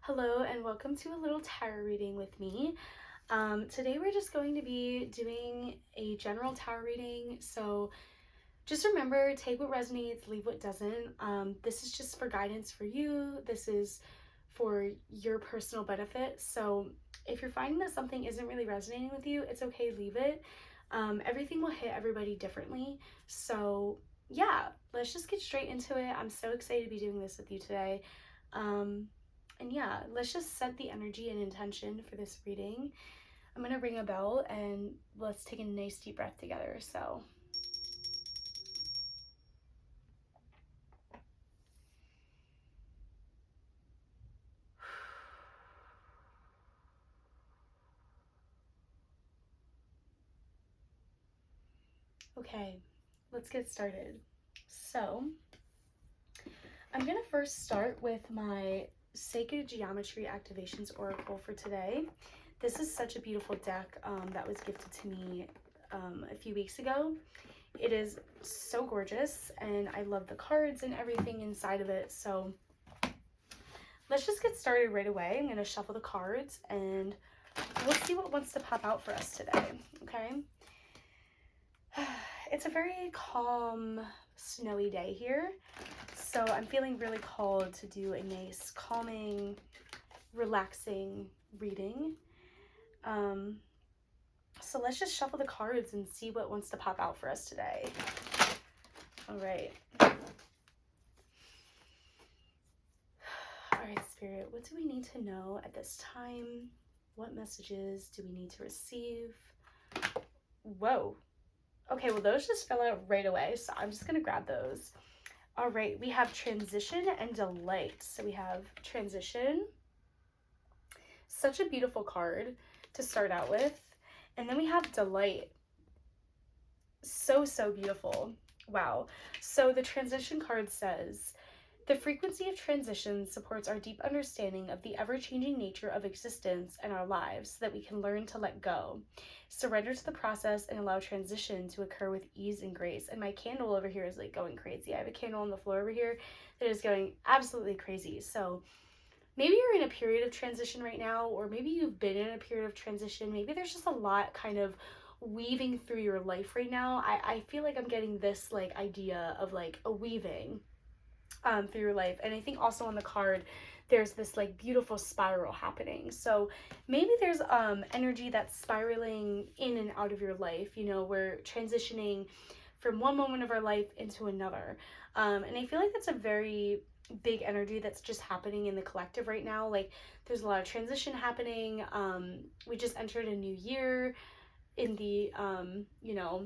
Hello and welcome to a little tarot reading with me. Today we're just going to be doing a general tarot reading, so just remember, take what resonates, leave what doesn't. This is just for guidance for you. This is for your personal benefit. So if you're finding that something isn't really resonating with you, it's okay, leave it. Everything will hit everybody differently. So yeah, let's just get straight into it. I'm so excited to be doing this with you today. And yeah, let's just set the energy and intention for this reading. I'm gonna ring a bell and let's take a nice deep breath together. So okay, let's get started. So I'm gonna first start with my Sacred Geometry Activations Oracle for today. This is such a beautiful deck that was gifted to me a few weeks ago. It is so gorgeous and I love the cards and everything inside of it. So let's just get started right away. I'm gonna shuffle the cards and we'll see what wants to pop out for us today, okay? It's a very calm, snowy day here. So I'm feeling really called to do a nice, calming, relaxing reading. So let's just shuffle the cards and see what wants to pop out for us today. All right. All right, Spirit, what do we need to know at this time? What messages do we need to receive? Whoa. Okay, well, those just fell out right away, so I'm just going to grab those. All right, we have transition and delight. So we have transition. Such a beautiful card to start out with. And then we have delight. So beautiful. Wow. So the transition card says, the frequency of transition supports our deep understanding of the ever-changing nature of existence and our lives so that we can learn to let go. Surrender to the process and allow transition to occur with ease and grace. And my candle over here is like going crazy. I have a candle on the floor over here that is going absolutely crazy. So maybe you're in a period of transition right now, or maybe you've been in a period of transition. Maybe there's just a lot kind of weaving through your life right now. I feel like I'm getting this like idea of like a weaving through your life. And I think also on the card there's this like beautiful spiral happening. So maybe there's energy that's spiraling in and out of your life. You know, we're transitioning from one moment of our life into another, and I feel like that's a very big energy that's just happening in the collective right now. Like there's a lot of transition happening. We just entered a new year in the you know,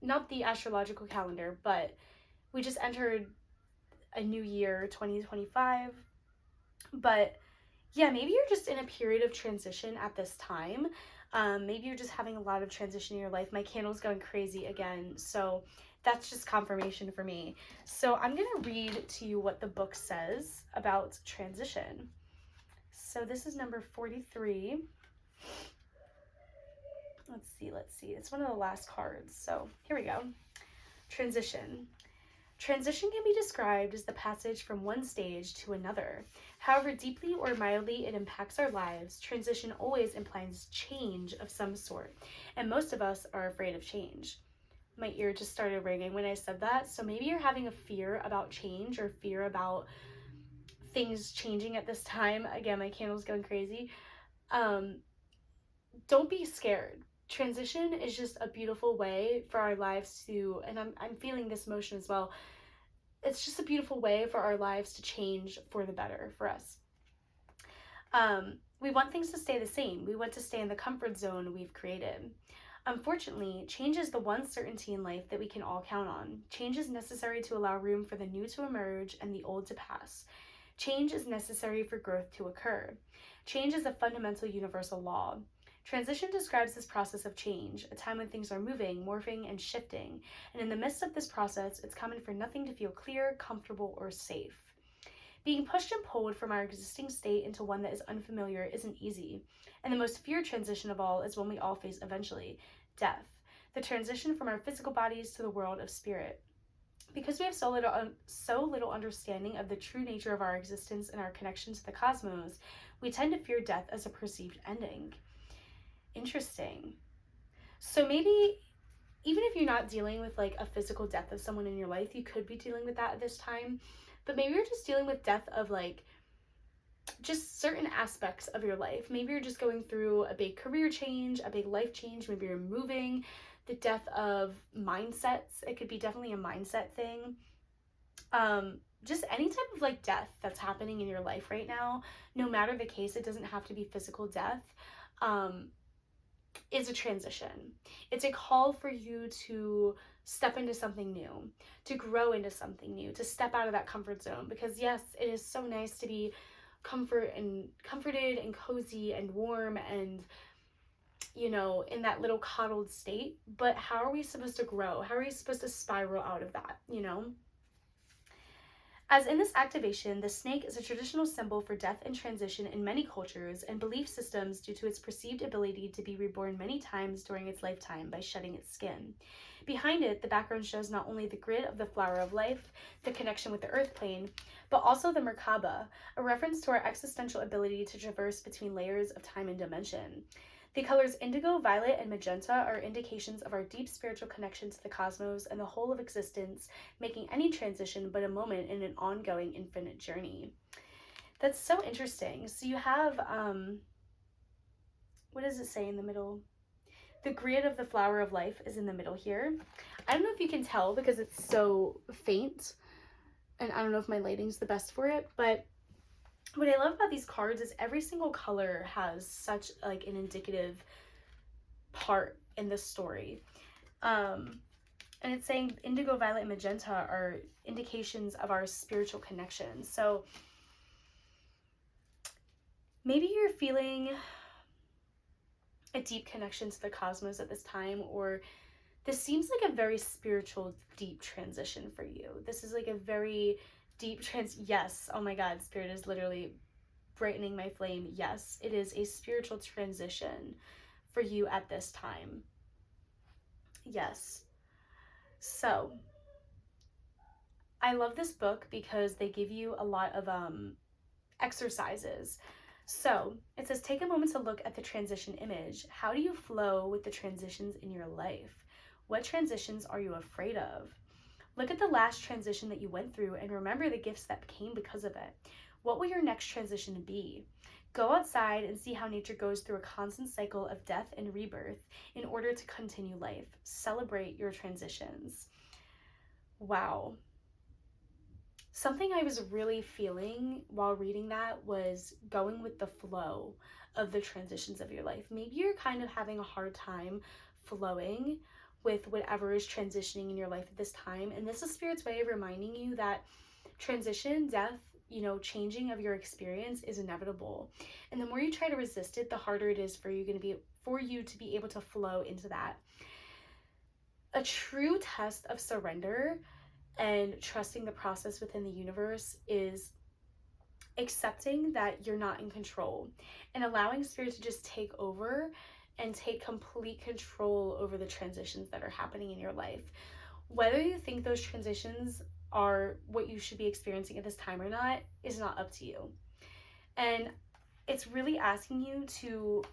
not the astrological calendar, but we just entered a new year, 2025. But yeah, maybe you're just in a period of transition at this time. Maybe you're just having a lot of transition in your life. My candle's going crazy again, so that's just confirmation for me. So I'm going to read to you what the book says about transition. So this is number 43. Let's see. It's one of the last cards. So here we go. Transition. Transition can be described as the passage from one stage to another. However deeply or mildly it impacts our lives, transition always implies change of some sort, and most of us are afraid of change. My ear just started ringing when I said that, so maybe you're having a fear about change or fear about things changing at this time. Again, my candle's going crazy. Don't be scared. Transition is just a beautiful way for our lives to, and I'm feeling this emotion as well, it's just a beautiful way for our lives to change for the better for us. We want things to stay the same. We want to stay in the comfort zone we've created. Unfortunately, change is the one certainty in life that we can all count on. Change is necessary to allow room for the new to emerge and the old to pass. Change is necessary for growth to occur. Change is a fundamental universal law. Transition describes this process of change, a time when things are moving, morphing, and shifting. And in the midst of this process, it's common for nothing to feel clear, comfortable, or safe. Being pushed and pulled from our existing state into one that is unfamiliar isn't easy. And the most feared transition of all is one we all face eventually, death. The transition from our physical bodies to the world of spirit. Because we have so little understanding of the true nature of our existence and our connection to the cosmos, we tend to fear death as a perceived ending. Interesting. So maybe even if you're not dealing with like a physical death of someone in your life, you could be dealing with that at this time. But maybe you're just dealing with death of like just certain aspects of your life. Maybe you're just going through a big career change, a big life change. Maybe you're moving, the death of mindsets. It could be definitely a mindset thing. Just any type of like death that's happening in your life right now, no matter the case, it doesn't have to be physical death, is a transition. It's a call for you to step into something new, to grow into something new, to step out of that comfort zone. Because yes, it is so nice to be comforted and cozy and warm and, you know, in that little coddled state. But how are we supposed to grow? How are we supposed to spiral out of that, you know? As in this activation, the snake is a traditional symbol for death and transition in many cultures and belief systems due to its perceived ability to be reborn many times during its lifetime by shedding its skin. Behind it, the background shows not only the grid of the flower of life, the connection with the earth plane, but also the Merkaba, a reference to our existential ability to traverse between layers of time and dimension. The colors indigo, violet, and magenta are indications of our deep spiritual connection to the cosmos and the whole of existence, making any transition but a moment in an ongoing infinite journey. That's so interesting. So you have, what does it say in the middle? The grid of the flower of life is in the middle here. I don't know if you can tell because it's so faint, and I don't know if my lighting's the best for it, but what I love about these cards is every single color has such like an indicative part in the story. And it's saying indigo, violet, and magenta are indications of our spiritual connection. So maybe you're feeling a deep connection to the cosmos at this time, or this seems like a very spiritual, deep transition for you. This is like a very deep yes, oh my God, Spirit is literally brightening my flame. Yes, it is a spiritual transition for you at this time. Yes. So I love this book because they give you a lot of exercises. So it says, take a moment to look at the transition image. How do you flow with the transitions in your life? What transitions are you afraid of? Look at the last transition that you went through and remember the gifts that came because of it. What will your next transition be? Go outside and see how nature goes through a constant cycle of death and rebirth in order to continue life. Celebrate your transitions. Wow. Something I was really feeling while reading that was going with the flow of the transitions of your life. Maybe you're kind of having a hard time flowing with whatever is transitioning in your life at this time. And this is Spirit's way of reminding you that transition, death, you know, changing of your experience is inevitable. And the more you try to resist it, the harder it is for you to be able to flow into that. A true test of surrender and trusting the process within the universe is accepting that you're not in control and allowing Spirit to just take over and take complete control over the transitions that are happening in your life. Whether you think those transitions are what you should be experiencing at this time or not is not up to you. And it's really asking you to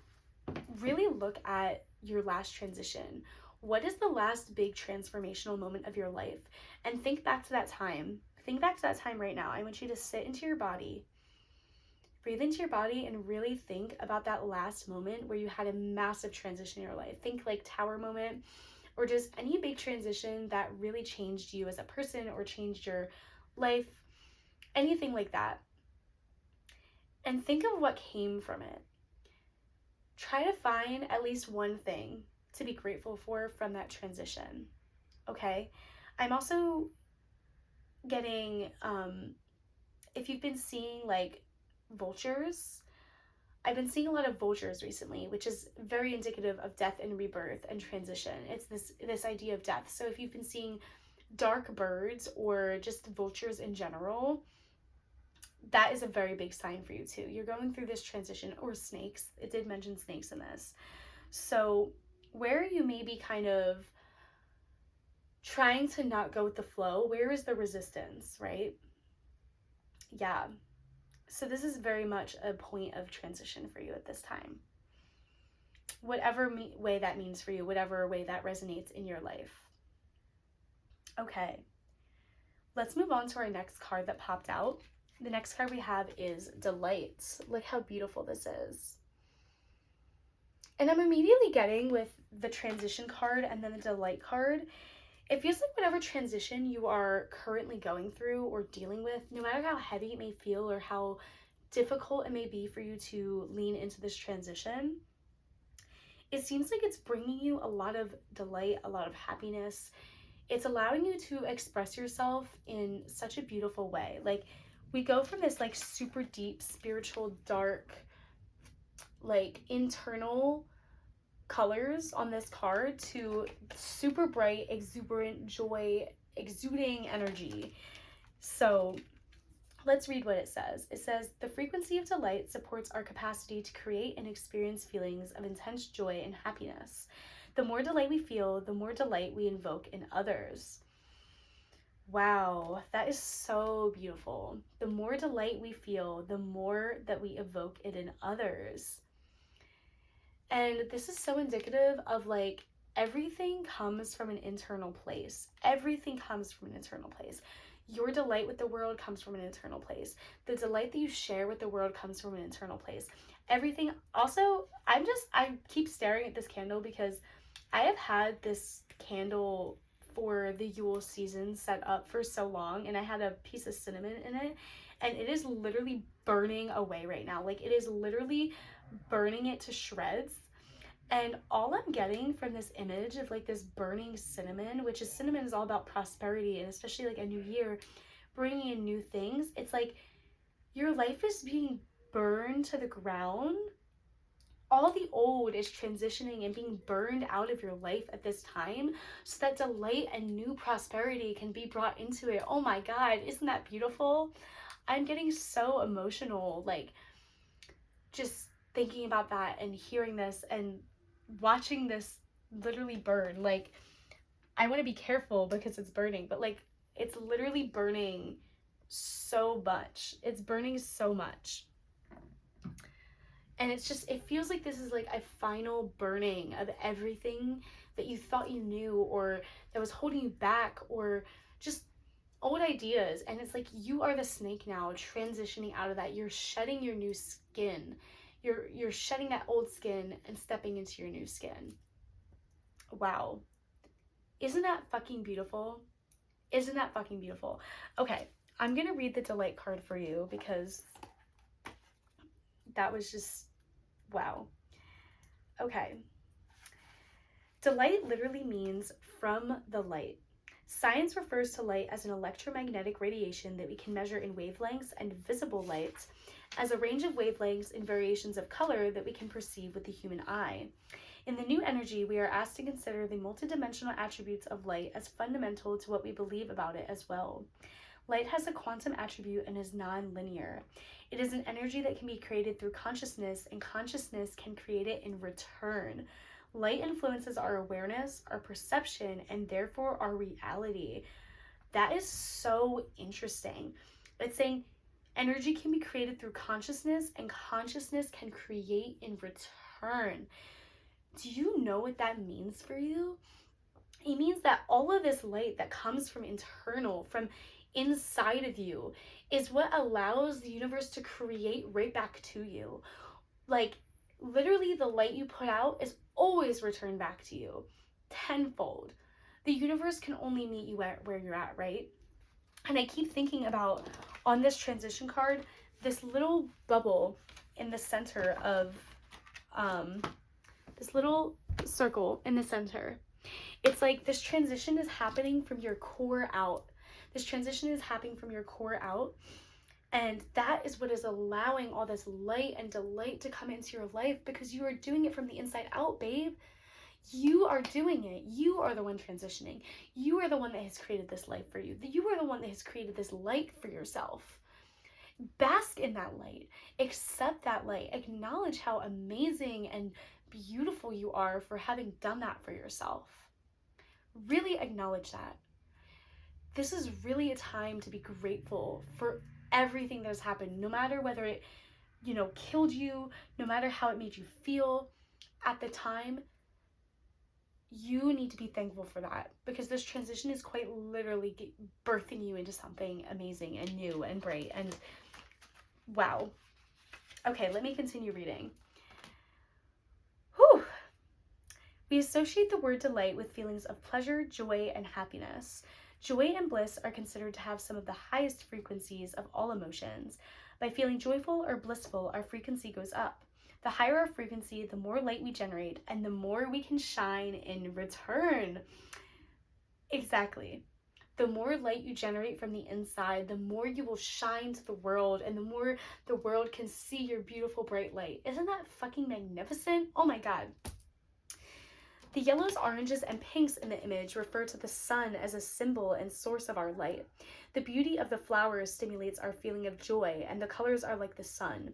really look at your last transition. What is the last big transformational moment of your life? And think back to that time. Think back to that time right now. I want you to sit into your body, breathe into your body, and really think about that last moment where you had a massive transition in your life. Think like tower moment, or just any big transition that really changed you as a person or changed your life, anything like that. And think of what came from it. Try to find at least one thing to be grateful for from that transition. Okay? I'm also getting, if you've been seeing like vultures, I've been seeing a lot of vultures recently, which is very indicative of death and rebirth and transition. It's this idea of death. So if you've been seeing dark birds or just vultures in general, that is a very big sign for you too. You're going through this transition, or snakes. It did mention snakes in this. So where you may be kind of trying to not go with the flow, where is the resistance, right? Yeah. So this is very much a point of transition for you at this time. Whatever way that means for you, whatever way that resonates in your life. Okay. Let's move on to our next card that popped out. The next card we have is Delight. Look how beautiful this is. And I'm immediately getting with the transition card and then the Delight card. It feels like whatever transition you are currently going through or dealing with, no matter how heavy it may feel or how difficult it may be for you to lean into this transition, it seems like it's bringing you a lot of delight, a lot of happiness. It's allowing you to express yourself in such a beautiful way. Like, we go from this like super deep, spiritual, dark, like internal colors on this card to super bright, exuberant joy, exuding energy. So let's read what it says. It says, the frequency of delight supports our capacity to create and experience feelings of intense joy and happiness. The more delight we feel, the more delight we invoke in others. Wow, that is so beautiful. The more delight we feel, the more that we evoke it in others. And this is so indicative of like everything comes from an internal place. Everything comes from an internal place. Your delight with the world comes from an internal place. The delight that you share with the world comes from an internal place. Everything. Also, I keep staring at this candle because I have had this candle for the Yule season set up for so long, and I had a piece of cinnamon in it, and it is literally burning away right now. Like, it is literally burning it to shreds. And all I'm getting from this image of like this burning cinnamon, which is cinnamon is all about prosperity and especially like a new year, bringing in new things. It's like your life is being burned to the ground. All the old is transitioning and being burned out of your life at this time so that delight and new prosperity can be brought into it. Oh my God, isn't that beautiful? I'm getting so emotional, like just thinking about that and hearing this and watching this literally burn. Like, I want to be careful because it's burning, but like it's literally burning so much. It's burning so much. And it's just, it feels like this is like a final burning of everything that you thought you knew or that was holding you back or just old ideas. And it's like you are the snake now, transitioning out of that. You're shedding your new skin. You're shedding that old skin and stepping into your new skin. Wow. Isn't that fucking beautiful? Isn't that fucking beautiful? Okay, I'm gonna read the delight card for you because that was just wow. Okay. Delight literally means from the light. Science refers to light as an electromagnetic radiation that we can measure in wavelengths and visible light as a range of wavelengths and variations of color that we can perceive with the human eye. In the new energy, we are asked to consider the multidimensional attributes of light as fundamental to what we believe about it as well. Light has a quantum attribute and is non-linear. It is an energy that can be created through consciousness, and consciousness can create it in return. Light influences our awareness, our perception, and therefore our reality. That is so interesting. It's saying energy can be created through consciousness, and consciousness can create in return. Do you know what that means for you? It means that all of this light that comes from internal, from inside of you, is what allows the universe to create right back to you. Like, literally, the light you put out is always returned back to you tenfold. The universe can only meet you at where you're at, right? And I keep thinking about, on this transition card, this little bubble in the center of this little circle in the center. It's like this transition is happening from your core out. This transition is happening from your core out. And that is what is allowing all this light and delight to come into your life, because you are doing it from the inside out, babe. You are doing it. You are the one transitioning. You are the one that has created this life for you. You are the one that has created this light for yourself. Bask in that light. Accept that light. Acknowledge how amazing and beautiful you are for having done that for yourself. Really acknowledge that. This is really a time to be grateful for everything that has happened, no matter whether it, killed you, no matter how it made you feel at the time. You need to be thankful for that, because this transition is quite literally birthing you into something amazing and new and bright and wow. Okay, let me continue reading. Whew. We associate the word delight with feelings of pleasure, joy, and happiness. Joy and bliss are considered to have some of the highest frequencies of all emotions. By feeling joyful or blissful, our frequency goes up. The higher our frequency, the more light we generate, and the more we can shine in return. Exactly. The more light you generate from the inside, the more you will shine to the world, and the more the world can see your beautiful, bright light. Isn't that fucking magnificent? Oh my God. The yellows, oranges, and pinks in the image refer to the sun as a symbol and source of our light. The beauty of the flowers stimulates our feeling of joy, and the colors are like the sun.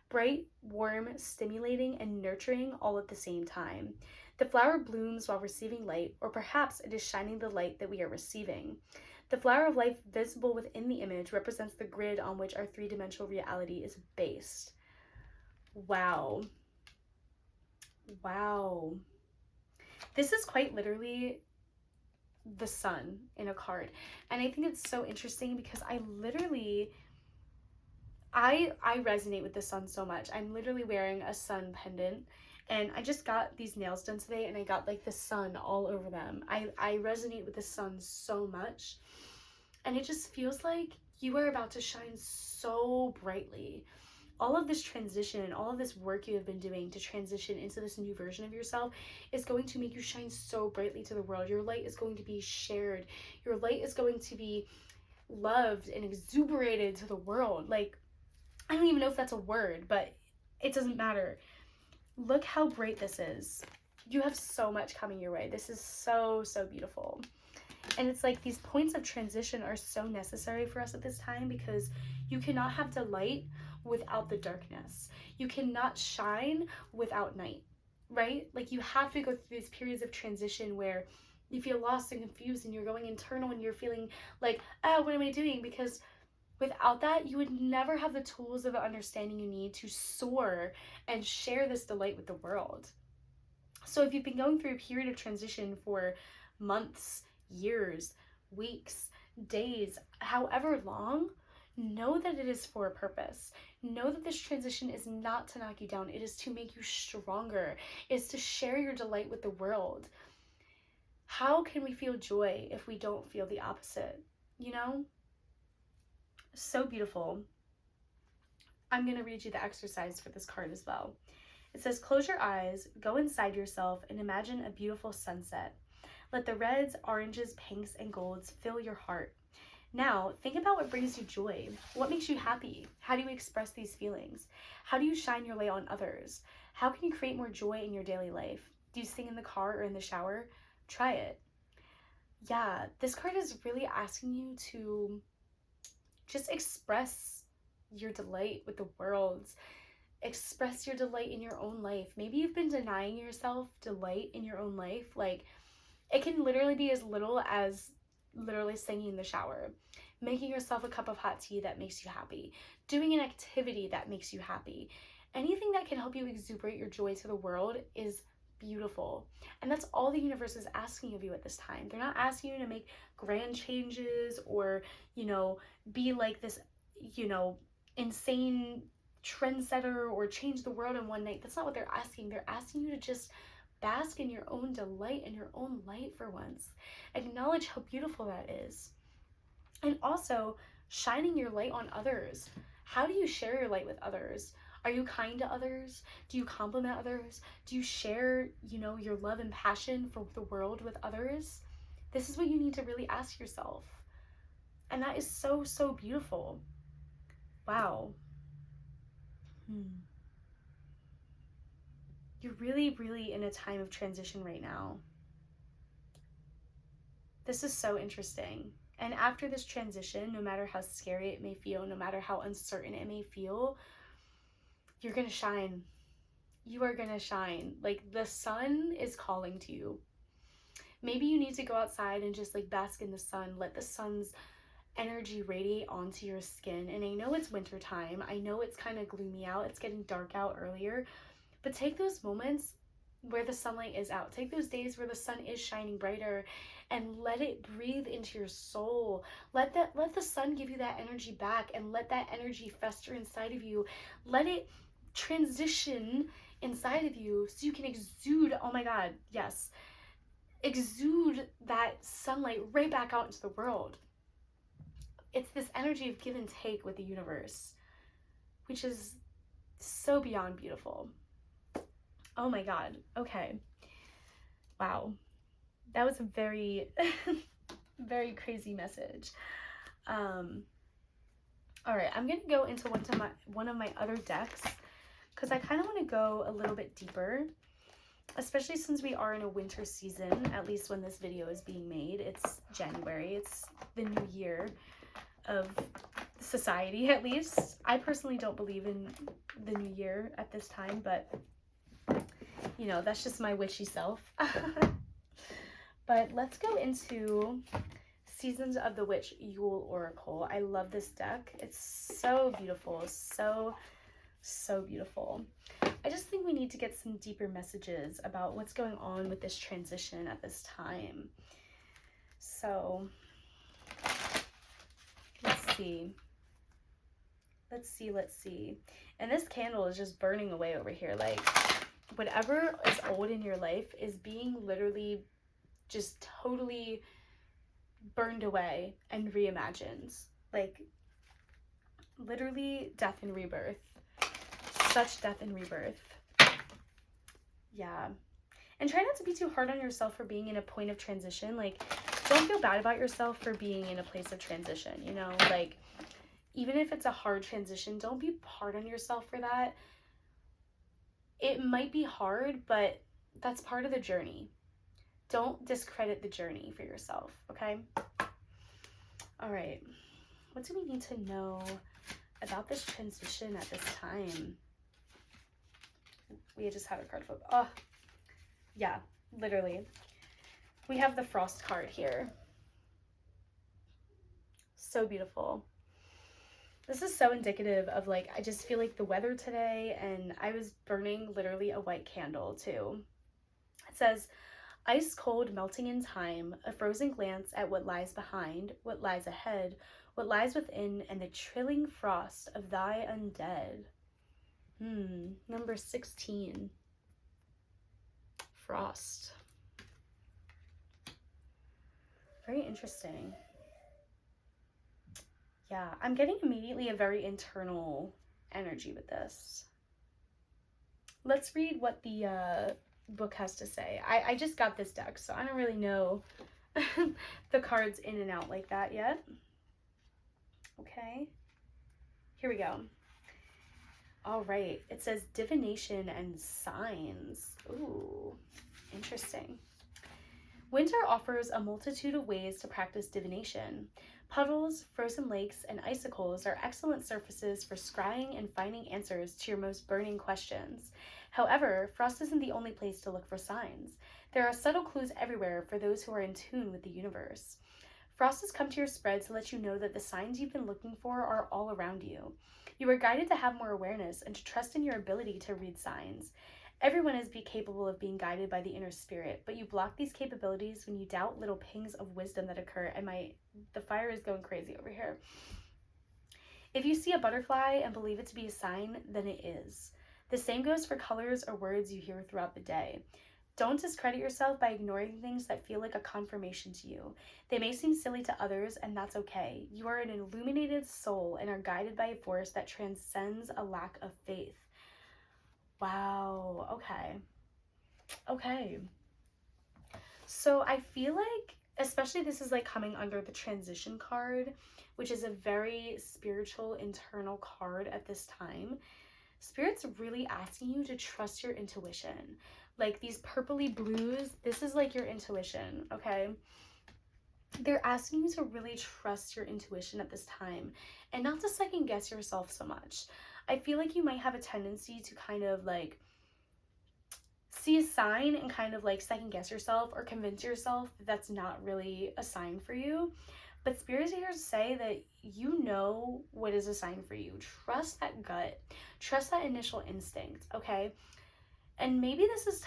Bright, warm, stimulating, and nurturing all at the same time. The flower blooms while receiving light, or perhaps it is shining the light that we are receiving. The flower of life visible within the image represents the grid on which our three-dimensional reality is based. Wow. Wow. This is quite literally the sun in a card. And I think it's so interesting because I resonate with the sun so much. I'm literally wearing a sun pendant, and I just got these nails done today and I got like the sun all over them. I resonate with the sun so much. And it just feels like you are about to shine so brightly. All of this transition, all of this work you have been doing to transition into this new version of yourself is going to make you shine so brightly to the world. Your light is going to be shared. Your light is going to be loved and exuberated to the world. Like, I don't even know if that's a word, but it doesn't matter. Look how bright this is. You have so much coming your way. This is so, so beautiful. And it's like these points of transition are so necessary for us at this time, because you cannot have delight without the darkness. You cannot shine without night, right? Like, you have to go through these periods of transition where you feel lost and confused and you're going internal and you're feeling like, what am I doing? Because without that, you would never have the tools or the understanding you need to soar and share this delight with the world. So if you've been going through a period of transition for months, years, weeks, days, however long, know that it is for a purpose. Know that this transition is not to knock you down. It is to make you stronger. It is to share your delight with the world. How can we feel joy if we don't feel the opposite? You know? So beautiful. I'm going to read you the exercise for this card as well. It says, close your eyes, go inside yourself, and imagine a beautiful sunset. Let the reds, oranges, pinks, and golds fill your heart. Now, think about what brings you joy. What makes you happy? How do you express these feelings? How do you shine your light on others? How can you create more joy in your daily life? Do you sing in the car or in the shower? Try it. Yeah, this card is really asking you to just express your delight with the world. Express your delight in your own life. Maybe you've been denying yourself delight in your own life. Like, it can literally be as little as literally singing in the shower, making yourself a cup of hot tea that makes you happy, doing an activity that makes you happy. Anything that can help you exuberate your joy to the world is beautiful. And that's all the universe is asking of you at this time. They're not asking you to make grand changes or, be like this, insane trendsetter or change the world in one night. That's not what they're asking. They're asking you to just bask in your own delight and your own light for once. Acknowledge how beautiful that is. And also, shining your light on others. How do you share your light with others? Are you kind to others? Do you compliment others? Do you share, your love and passion for the world with others? This is what you need to really ask yourself. And that is so, so beautiful. Wow. You're really, really in a time of transition right now. This is so interesting. And after this transition, no matter how scary it may feel, no matter how uncertain it may feel, you're going to shine. You are going to shine. Like, the sun is calling to you. Maybe you need to go outside and just like bask in the sun. Let the sun's energy radiate onto your skin. And I know it's winter time. I know it's kind of gloomy out. It's getting dark out earlier. But take those moments where the sunlight is out. Take those days where the sun is shining brighter and let it breathe into your soul. Let the sun give you that energy back, and let that energy fester inside of you. Let it transition inside of you so you can exude, oh my God, yes, exude that sunlight right back out into the world. It's this energy of give and take with the universe, which is so beyond beautiful. Oh my God. Okay. Wow. That was a very, very crazy message. All right, I'm gonna go into one of my other decks because I kind of want to go a little bit deeper, especially since we are in a winter season. At least when this video is being made, it's January. It's the new year of society, at least. I personally don't believe in the new year at this time, but you know, that's just my witchy self. But let's go into Seasons of the Witch Yule Oracle. I love this deck. It's so beautiful. So beautiful. I just think we need to get some deeper messages about what's going on with this transition at this time. So let's see. And this candle is just burning away over here. Like, whatever is old in your life is being literally just totally burned away and reimagined. Like, literally death and rebirth. Such death and rebirth. Yeah. And try not to be too hard on yourself for being in a point of transition. Like, don't feel bad about yourself for being in a place of transition, you know? Like, even if it's a hard transition, don't be hard on yourself for that. It might be hard, but that's part of the journey. Don't discredit the journey for yourself, okay? All right. What do we need to know about this transition at this time? We just had a card flip. Oh, yeah, literally. We have the Frost card here. So beautiful. This is so indicative of, like, I just feel like the weather today, and I was burning literally a white candle too. It says, ice cold melting in time, a frozen glance at what lies behind, what lies ahead, what lies within, and the trilling frost of thy undead. Number 16. Frost. Very interesting. Yeah, I'm getting immediately a very internal energy with this. Let's read what the book has to say. I just got this deck, so I don't really know the cards in and out like that yet. Okay, here we go. All right, it says divination and signs. Ooh, interesting. Winter offers a multitude of ways to practice divination. Puddles, frozen lakes, and icicles are excellent surfaces for scrying and finding answers to your most burning questions. However, frost isn't the only place to look for signs. There are subtle clues everywhere for those who are in tune with the universe. Frost has come to your spread to let you know that the signs you've been looking for are all around you. You are guided to have more awareness and to trust in your ability to read signs. Everyone is capable of being guided by the inner spirit, but you block these capabilities when you doubt little pings of wisdom that occur. And the fire is going crazy over here. If you see a butterfly and believe it to be a sign, then it is. The same goes for colors or words you hear throughout the day. Don't discredit yourself by ignoring things that feel like a confirmation to you. They may seem silly to others, and that's okay. You are an illuminated soul and are guided by a force that transcends a lack of faith. Wow, okay. So I feel like, especially this is like coming under the transition card, which is a very spiritual internal card at this time. Spirit's really asking you to trust your intuition. Like these purpley blues, this is like your intuition, okay? They're asking you to really trust your intuition at this time and not to second guess yourself so much. I feel like you might have a tendency to kind of like see a sign and kind of like second guess yourself or convince yourself that that's not really a sign for you. But Spirit is here to say that you know what is a sign for you. Trust that gut. Trust that initial instinct, okay? And maybe this is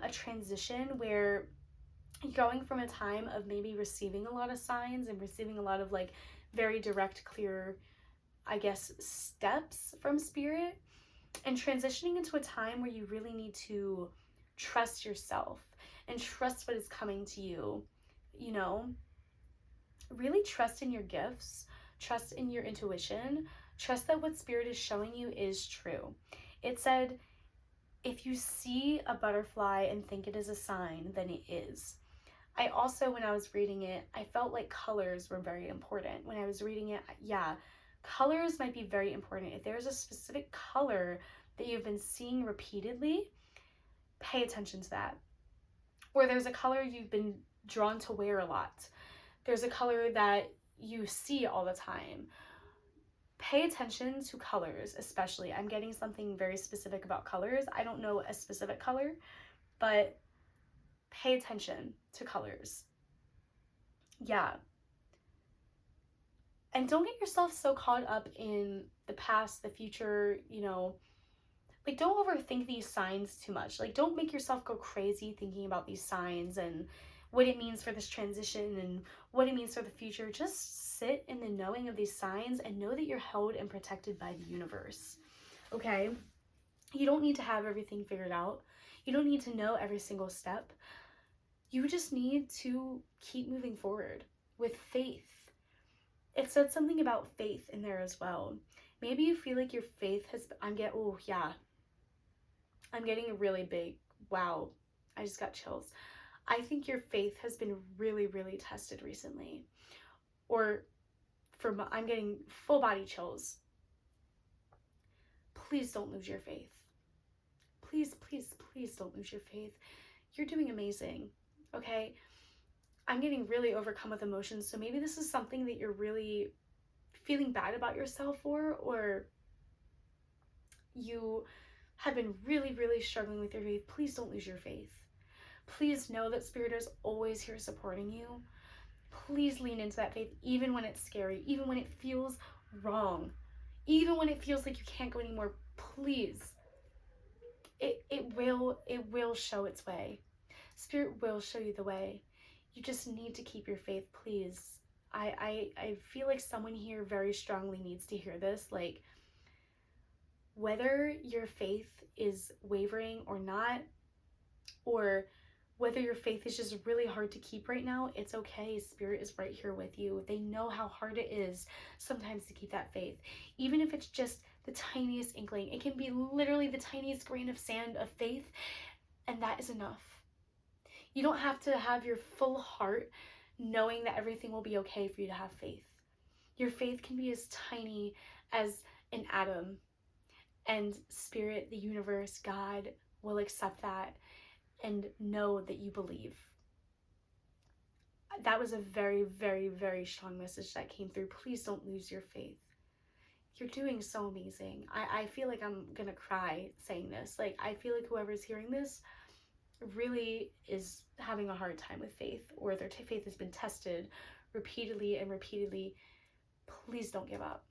a transition where you're going from a time of maybe receiving a lot of signs and receiving a lot of like very direct, clear, I guess, steps from Spirit, and transitioning into a time where you really need to trust yourself and trust what is coming to you, you know? Really trust in your gifts, trust in your intuition, trust that what Spirit is showing you is true. It said, if you see a butterfly and think it is a sign, then it is. I also, when I was reading it, I felt like colors were very important. When I was reading it, yeah, colors might be very important. If there's a specific color that you've been seeing repeatedly, pay attention to that. Or there's a color you've been drawn to wear a lot. There's a color that you see all the time. Pay attention to colors, especially. I'm getting something very specific about colors. I don't know a specific color, but pay attention to colors. Yeah. And don't get yourself so caught up in the past, the future, you know, like don't overthink these signs too much. Like don't make yourself go crazy thinking about these signs and what it means for this transition and what it means for the future. Just sit in the knowing of these signs and know that you're held and protected by the universe. Okay? You don't need to have everything figured out. You don't need to know every single step. You just need to keep moving forward with faith. It said something about faith in there as well. Maybe you feel like your faith has, I'm getting a really big, wow, I just got chills. I think your faith has been really, really tested recently. Or I'm getting full body chills. Please don't lose your faith. Please, please, please don't lose your faith. You're doing amazing, okay? I'm getting really overcome with emotions, so maybe this is something that you're really feeling bad about yourself for, or you have been really, really struggling with your faith. Please don't lose your faith. Please know that Spirit is always here supporting you. Please lean into that faith, even when it's scary, even when it feels wrong, even when it feels like you can't go anymore. Please, it will show its way. Spirit will show you the way. You just need to keep your faith, please. I feel like someone here very strongly needs to hear this. Like, whether your faith is wavering or not, or whether your faith is just really hard to keep right now, it's okay. Spirit is right here with you. They know how hard it is sometimes to keep that faith. Even if it's just the tiniest inkling, it can be literally the tiniest grain of sand of faith, and that is enough. You don't have to have your full heart knowing that everything will be okay for you to have faith. Your faith can be as tiny as an atom, and Spirit, the universe, God will accept that and know that you believe. That was a very, very, very strong message that came through. Please don't lose your faith. You're doing so amazing. I feel like I'm gonna cry saying this. Like, I feel like whoever's hearing this really is having a hard time with faith, or their faith has been tested repeatedly and repeatedly. Please don't give up.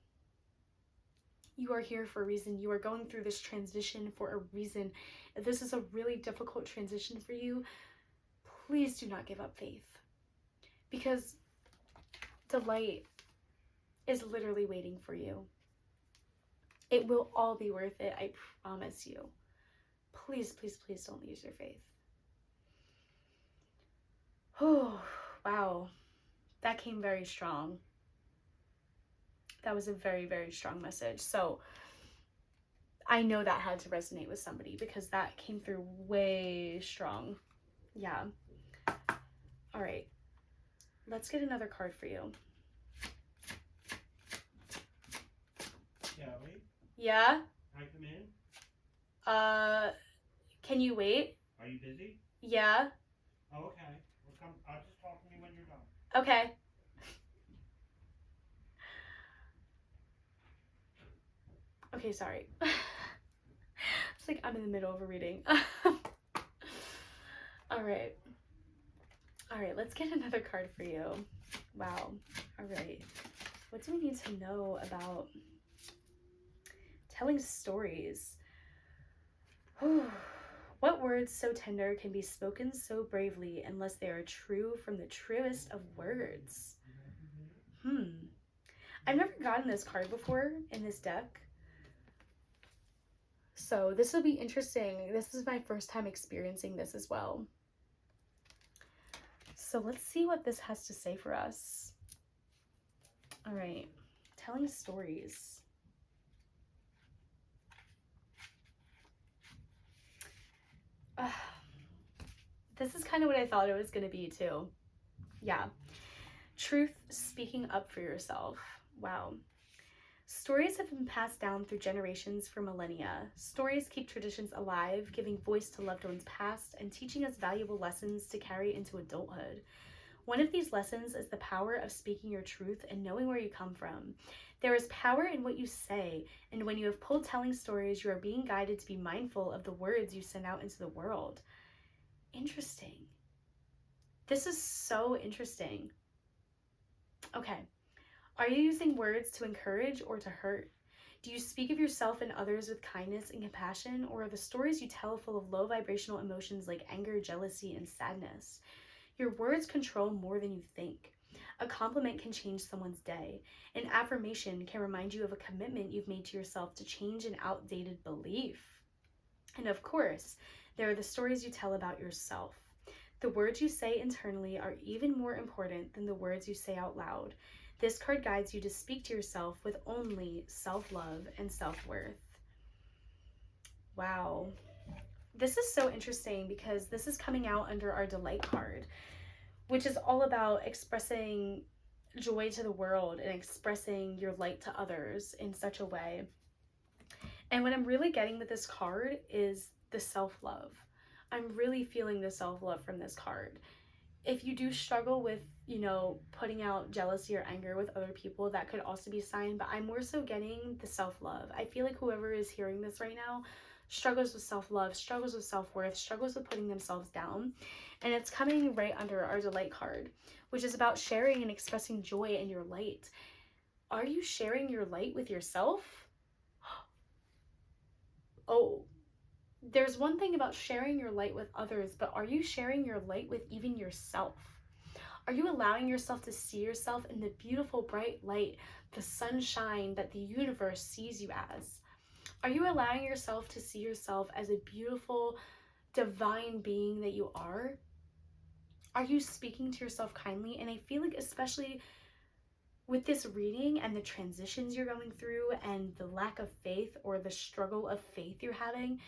You are here for a reason. You are going through this transition for a reason. If this is a really difficult transition for you, please do not give up faith, because the light is literally waiting for you. It will all be worth it, I promise you. Please, please, please don't lose your faith. Oh, wow. That came very strong. That was a very, very strong message. So I know that had to resonate with somebody because that came through way strong. Yeah. All right. Let's get another card for you. Kelly? Yeah? Can I come in? Can you wait? Are you busy? Yeah. Oh, okay. Well, come. I'll just talk to me when you're done. Okay. Okay, sorry. It's like I'm in the middle of a reading. All right. All right, let's get another card for you. Wow. All right. What do we need to know about telling stories? What words so tender can be spoken so bravely unless they are true from the truest of words? I've never gotten this card before in this deck. So this will be interesting. This is my first time experiencing this as well. So let's see what this has to say for us. All right, telling stories. This is kind of what I thought it was going to be too. Yeah. Truth, speaking up for yourself. Wow. Stories have been passed down through generations for millennia. Stories keep traditions alive, giving voice to loved ones past and teaching us valuable lessons to carry into adulthood. One of these lessons is the power of speaking your truth and knowing where you come from. There is power in what you say, and when you have pulled telling stories, you are being guided to be mindful of the words you send out into the world. Interesting. This is so interesting. Okay. Are you using words to encourage or to hurt? Do you speak of yourself and others with kindness and compassion, or are the stories you tell full of low vibrational emotions like anger, jealousy, and sadness? Your words control more than you think. A compliment can change someone's day. An affirmation can remind you of a commitment you've made to yourself to change an outdated belief. And of course, there are the stories you tell about yourself. The words you say internally are even more important than the words you say out loud. This card guides you to speak to yourself with only self-love and self-worth. Wow. This is so interesting because this is coming out under our delight card, which is all about expressing joy to the world and expressing your light to others in such a way. And what I'm really getting with this card is the self-love. I'm really feeling the self-love from this card. If you do struggle with, putting out jealousy or anger with other people, that could also be a sign, but I'm more so getting the self-love. I feel like whoever is hearing this right now struggles with self-love, struggles with self-worth, struggles with putting themselves down. And it's coming right under our delight card, which is about sharing and expressing joy in your light. Are you sharing your light with yourself? Oh, there's one thing about sharing your light with others, but are you sharing your light with even yourself? Are you allowing yourself to see yourself in the beautiful bright light, the sunshine that the universe sees you as? Are you allowing yourself to see yourself as a beautiful, divine being that you are? Are you speaking to yourself kindly? And I feel like especially with this reading and the transitions you're going through and the lack of faith or the struggle of faith you're having,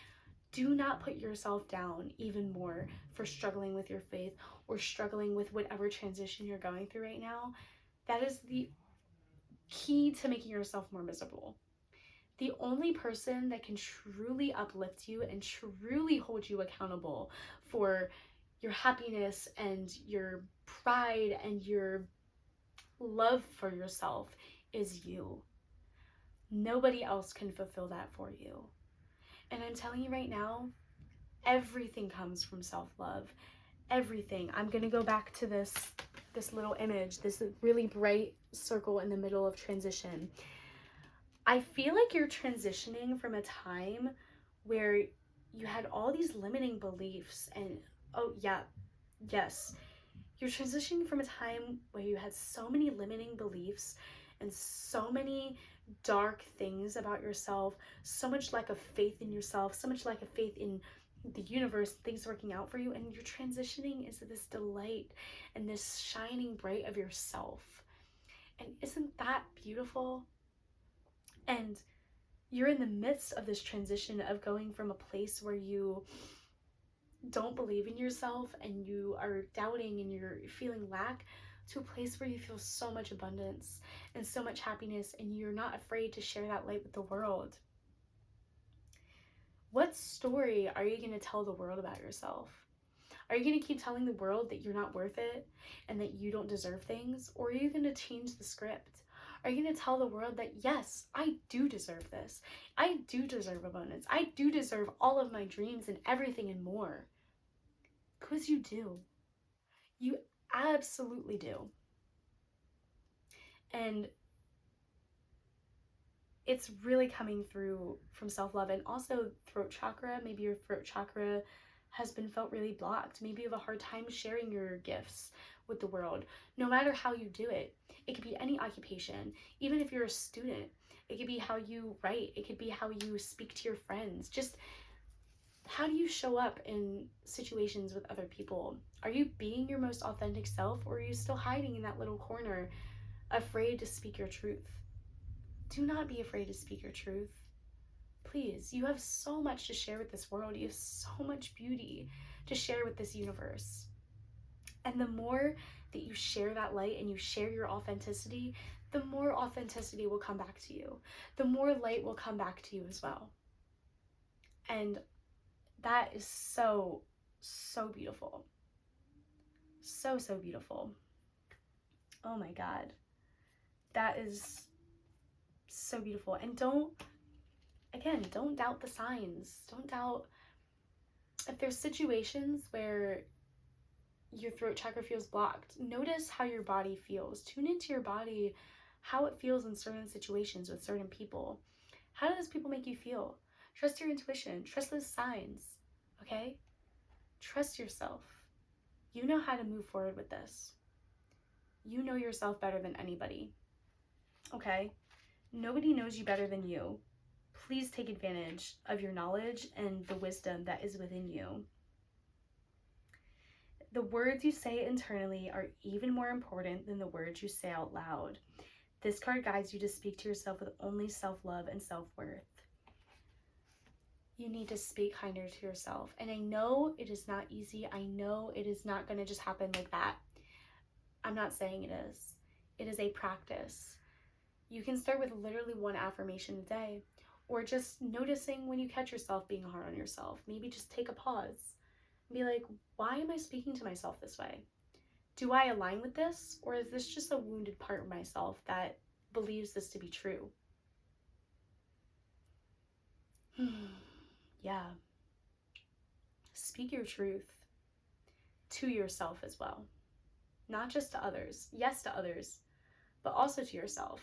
do not put yourself down even more for struggling with your faith or struggling with whatever transition you're going through right now. That is the key to making yourself more miserable. The only person that can truly uplift you and truly hold you accountable for your happiness and your pride and your love for yourself is you. Nobody else can fulfill that for you. And I'm telling you right now, everything comes from self-love. Everything. I'm going to go back to this little image, this really bright circle in the middle of transition. I feel like you're transitioning from a time where you had all these limiting beliefs and, oh yeah, yes. You're transitioning from a time where you had so many limiting beliefs and so many dark things about yourself, so much lack of faith in yourself, so much lack of faith in the universe, things working out for you, and you're transitioning into this delight and this shining bright of yourself. And isn't that beautiful? And you're in the midst of this transition of going from a place where you don't believe in yourself and you are doubting and you're feeling lack to a place where you feel so much abundance and so much happiness and you're not afraid to share that light with the world. What story are you going to tell the world about yourself? Are you going to keep telling the world that you're not worth it and that you don't deserve things? Or are you going to change the script? Are you going to tell the world that, yes, I do deserve this. I do deserve abundance. I do deserve all of my dreams and everything and more. Because you do. You absolutely do. And it's really coming through from self-love. And also throat chakra. Maybe your throat chakra has been felt really blocked. Maybe you have a hard time sharing your gifts with the world. No matter how you do it. It could be any occupation. Even if you're a student, it could be how you write. It could be how you speak to your friends. Just how do you show up in situations with other people? Are you being your most authentic self, or are you still hiding in that little corner, afraid to speak your truth? Do not be afraid to speak your truth. Please, you have so much to share with this world. You have so much beauty to share with this universe. And the more that you share that light and you share your authenticity, the more authenticity will come back to you. The more light will come back to you as well. And that is so, so beautiful. So, so beautiful. Oh my God. That is so beautiful. And don't doubt the signs. Don't doubt if there's situations where your throat chakra feels blocked. Notice how your body feels. Tune into your body, how it feels in certain situations with certain people. How do those people make you feel? Trust your intuition. Trust those signs. Okay? Trust yourself. You know how to move forward with this. You know yourself better than anybody. Okay? Nobody knows you better than you. Please take advantage of your knowledge and the wisdom that is within you. The words you say internally are even more important than the words you say out loud. This card guides you to speak to yourself with only self-love and self-worth. You need to speak kinder to yourself. And I know it is not easy. I know it is not going to just happen like that. I'm not saying it is. It is a practice. You can start with literally one affirmation a day, or just noticing when you catch yourself being hard on yourself. Maybe just take a pause and be like, why am I speaking to myself this way? Do I align with this, or is this just a wounded part of myself that believes this to be true? Yeah. Speak your truth to yourself as well. Not just to others. Yes, to others, but also to yourself.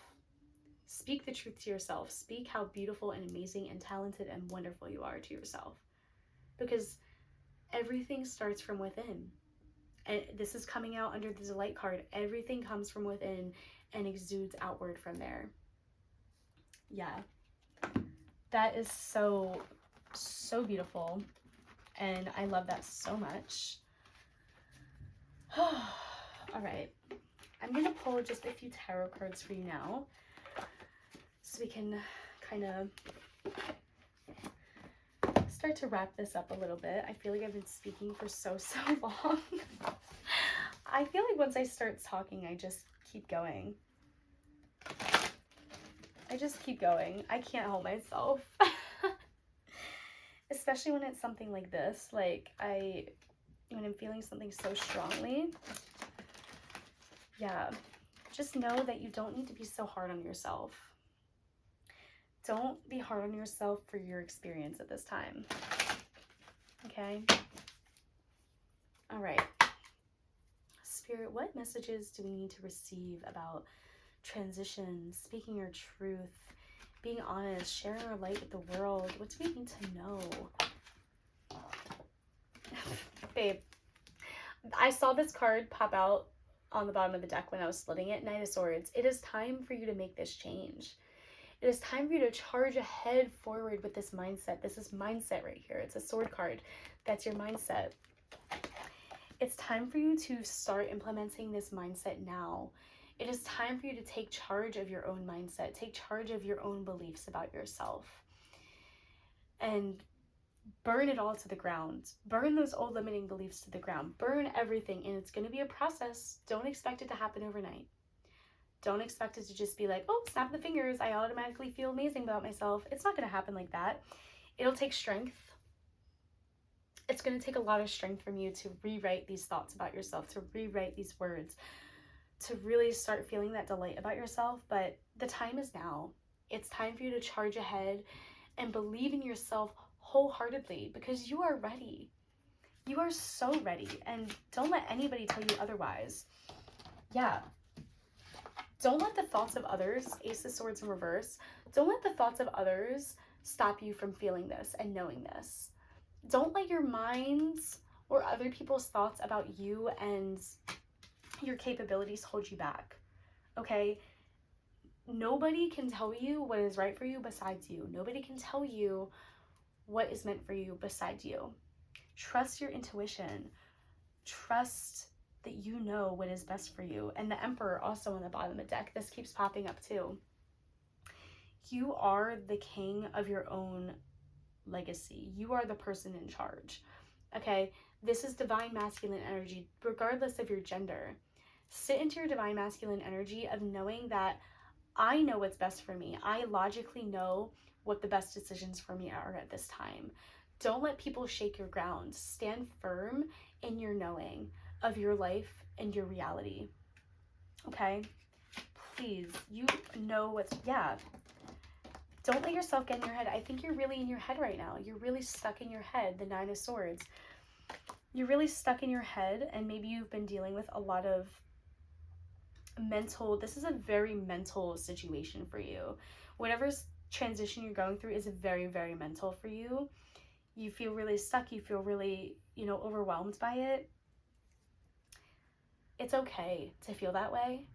Speak the truth to yourself. Speak how beautiful and amazing and talented and wonderful you are to yourself. Because everything starts from within. And this is coming out under the Delight card. Everything comes from within and exudes outward from there. Yeah. That is so, so beautiful. And I love that so much. All right. I'm going to pull just a few tarot cards for you now, so we can kind of start to wrap this up a little bit. I feel like I've been speaking for so long. I feel like once I start talking, I just keep going. I can't hold myself. Especially when it's something like this. Like, when I'm feeling something so strongly. Yeah. Just know that you don't need to be so hard on yourself. Don't be hard on yourself for your experience at this time. Okay? All right. Spirit, what messages do we need to receive about transition, speaking your truth, being honest, sharing our light with the world? What do we need to know? Babe, I saw this card pop out on the bottom of the deck when I was splitting it. Knight of Swords. It is time for you to make this change. It is time for you to charge ahead forward with this mindset. This is mindset right here. It's a sword card. That's your mindset. It's time for you to start implementing this mindset now. It is time for you to take charge of your own mindset. Take charge of your own beliefs about yourself. And burn it all to the ground. Burn those old limiting beliefs to the ground. Burn everything. And it's going to be a process. Don't expect it to happen overnight. Don't expect it to just be like, oh, snap the fingers, I automatically feel amazing about myself. It's not going to happen like that. It'll take strength. It's going to take a lot of strength from you to rewrite these thoughts about yourself, to rewrite these words, to really start feeling that delight about yourself. But the time is now. It's time for you to charge ahead and believe in yourself wholeheartedly, because you are ready. You are so ready, and don't let anybody tell you otherwise. Yeah. Don't let the thoughts of others, Ace of Swords in reverse, don't let the thoughts of others stop you from feeling this and knowing this. Don't let your minds or other people's thoughts about you and your capabilities hold you back. Okay? Nobody can tell you what is right for you besides you. Nobody can tell you what is meant for you besides you. Trust your intuition. Trust that you know what is best for you. And the Emperor also on the bottom of the deck. This keeps popping up too. You are the king of your own legacy. You are the person in charge. Okay? This is divine masculine energy, regardless of your gender. Sit into your divine masculine energy of knowing that I know what's best for me. I logically know what the best decisions for me are at this time. Don't let people shake your ground. Stand firm in your knowing of your life and your reality. Okay? Please, you know what's, yeah. Don't let yourself get in your head. I think you're really in your head right now. You're really stuck in your head, the Nine of Swords. You're really stuck in your head, and maybe you've been dealing with a lot of mental, this is a very mental situation for you. Whatever's transition you're going through is very, very mental for you. You feel really stuck. You feel really, overwhelmed by it. It's okay to feel that way,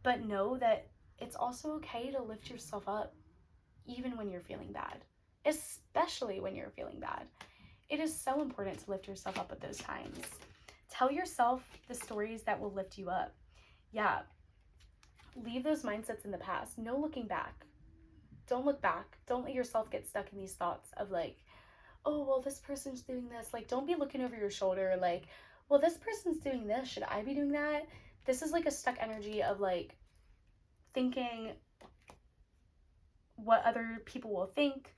but know that it's also okay to lift yourself up even when you're feeling bad, especially when you're feeling bad. It is so important to lift yourself up at those times. Tell yourself the stories that will lift you up. Yeah, leave those mindsets in the past. No looking back. Don't look back. Don't let yourself get stuck in these thoughts of like, oh, well, this person's doing this. Like, don't be looking over your shoulder like, well, this person's doing this. Should I be doing that? This is like a stuck energy of like thinking what other people will think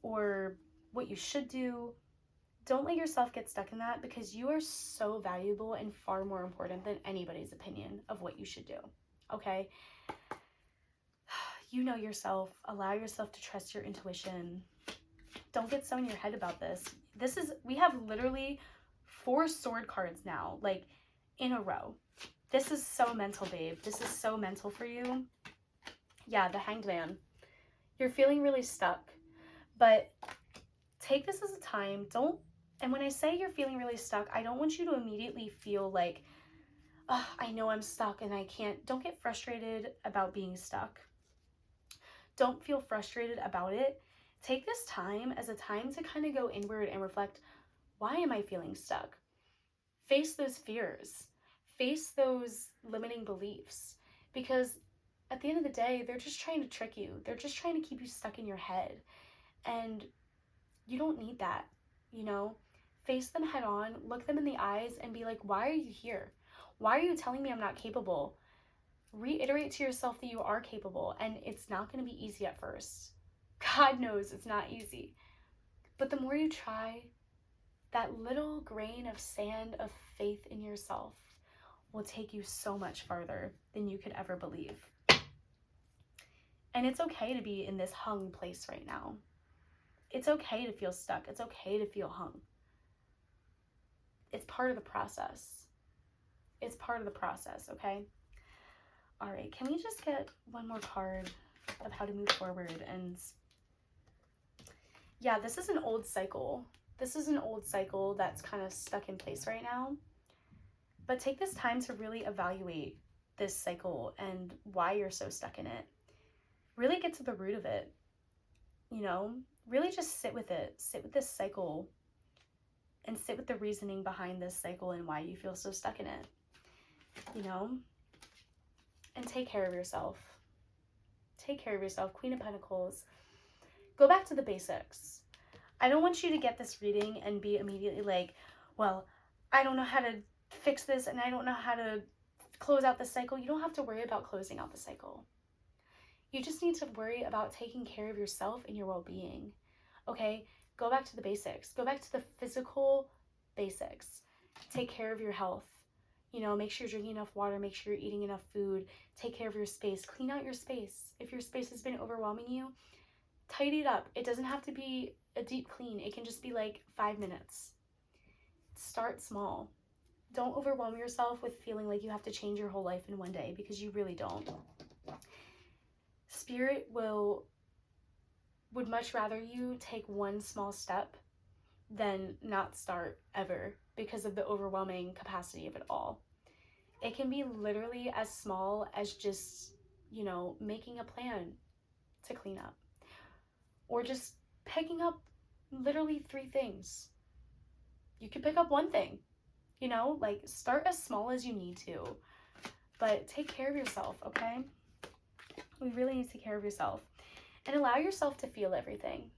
or what you should do. Don't let yourself get stuck in that, because you are so valuable and far more important than anybody's opinion of what you should do. Okay? You know yourself. Allow yourself to trust your intuition. Don't get so in your head about this. We have literally 4 sword cards now, like in a row. This is so mental, babe. This is so mental for you. Yeah, the Hanged Man. You're feeling really stuck, but take this as a time. And when I say you're feeling really stuck, I don't want you to immediately feel like, oh, I know I'm stuck and I can't. Don't get frustrated about being stuck. Don't feel frustrated about it. Take this time as a time to kind of go inward and reflect, why am I feeling stuck? Face those fears. Face those limiting beliefs. Because at the end of the day, they're just trying to trick you. They're just trying to keep you stuck in your head. And you don't need that, Face them head on, look them in the eyes, and be like, why are you here? Why are you telling me I'm not capable? Reiterate to yourself that you are capable, and it's not going to be easy at first. God knows it's not easy. But the more you try, that little grain of sand of faith in yourself will take you so much farther than you could ever believe. And it's okay to be in this hung place right now. It's okay to feel stuck. It's okay to feel hung. It's part of the process. It's part of the process, okay? All right, can we just get one more card of how to move forward? And yeah, this is an old cycle. This is an old cycle that's kind of stuck in place right now. But take this time to really evaluate this cycle and why you're so stuck in it. Really get to the root of it. Really just sit with it. Sit with this cycle and sit with the reasoning behind this cycle and why you feel so stuck in it. And take care of yourself. Take care of yourself. Queen of Pentacles. Go back to the basics. I don't want you to get this reading and be immediately like, well, I don't know how to fix this and I don't know how to close out the cycle. You don't have to worry about closing out the cycle. You just need to worry about taking care of yourself and your well-being. Okay? Go back to the basics. Go back to the physical basics. Take care of your health. Make sure you're drinking enough water. Make sure you're eating enough food. Take care of your space. Clean out your space. If your space has been overwhelming you, tidy it up. It doesn't have to be a deep clean. It can just be like 5 minutes. start small. Don't overwhelm yourself with feeling like you have to change your whole life in one day, because you really don't. Spirit would much rather you take one small step than not start ever, because of the overwhelming capacity of it all. It can be literally as small as just, making a plan to clean up, or just picking up literally 3 things. You can pick up one thing, like start as small as you need to, but take care of yourself, okay? We really need to take care of yourself and allow yourself to feel everything.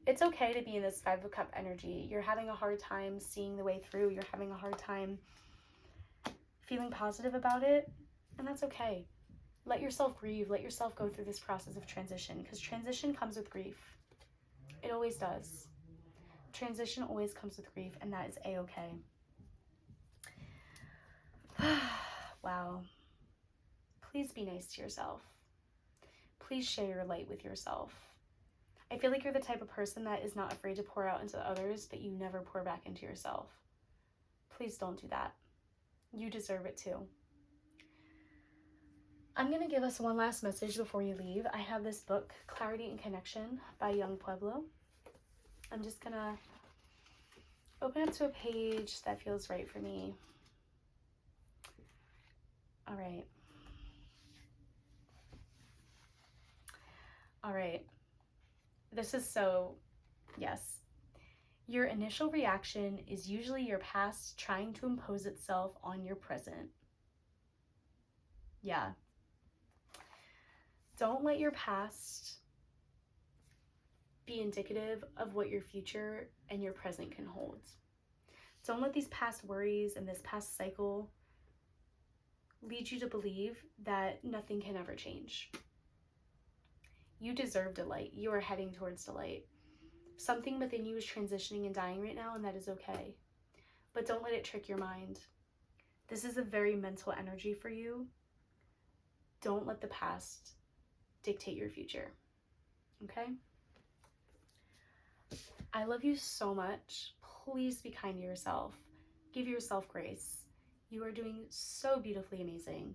It's okay to be in this 5 of Cup energy. You're having a hard time seeing the way through. You're having a hard time feeling positive about it, and that's okay. Let yourself grieve. Let yourself go through this process of transition, because transition comes with grief. It always does. Transition always comes with grief, and that is a-okay. Wow. Please be nice to yourself. Please share your light with yourself. I feel like you're the type of person that is not afraid to pour out into others, but you never pour back into yourself. Please don't do that. You deserve it too. I'm going to give us one last message before you leave. I have this book, Clarity and Connection by Young Pueblo. I'm just going to open up to a page that feels right for me. All right. This is yes. Your initial reaction is usually your past trying to impose itself on your present. Yeah. Don't let your past be indicative of what your future and your present can hold. Don't let these past worries and this past cycle lead you to believe that nothing can ever change. You deserve delight. You are heading towards delight. Something within you is transitioning and dying right now, and that is okay. But don't let it trick your mind. This is a very mental energy for you. Don't let the past dictate your future. Okay? I love you so much. Please be kind to yourself. Give yourself grace. You are doing so beautifully amazing.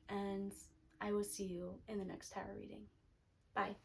And I will see you in the next tarot reading. Bye.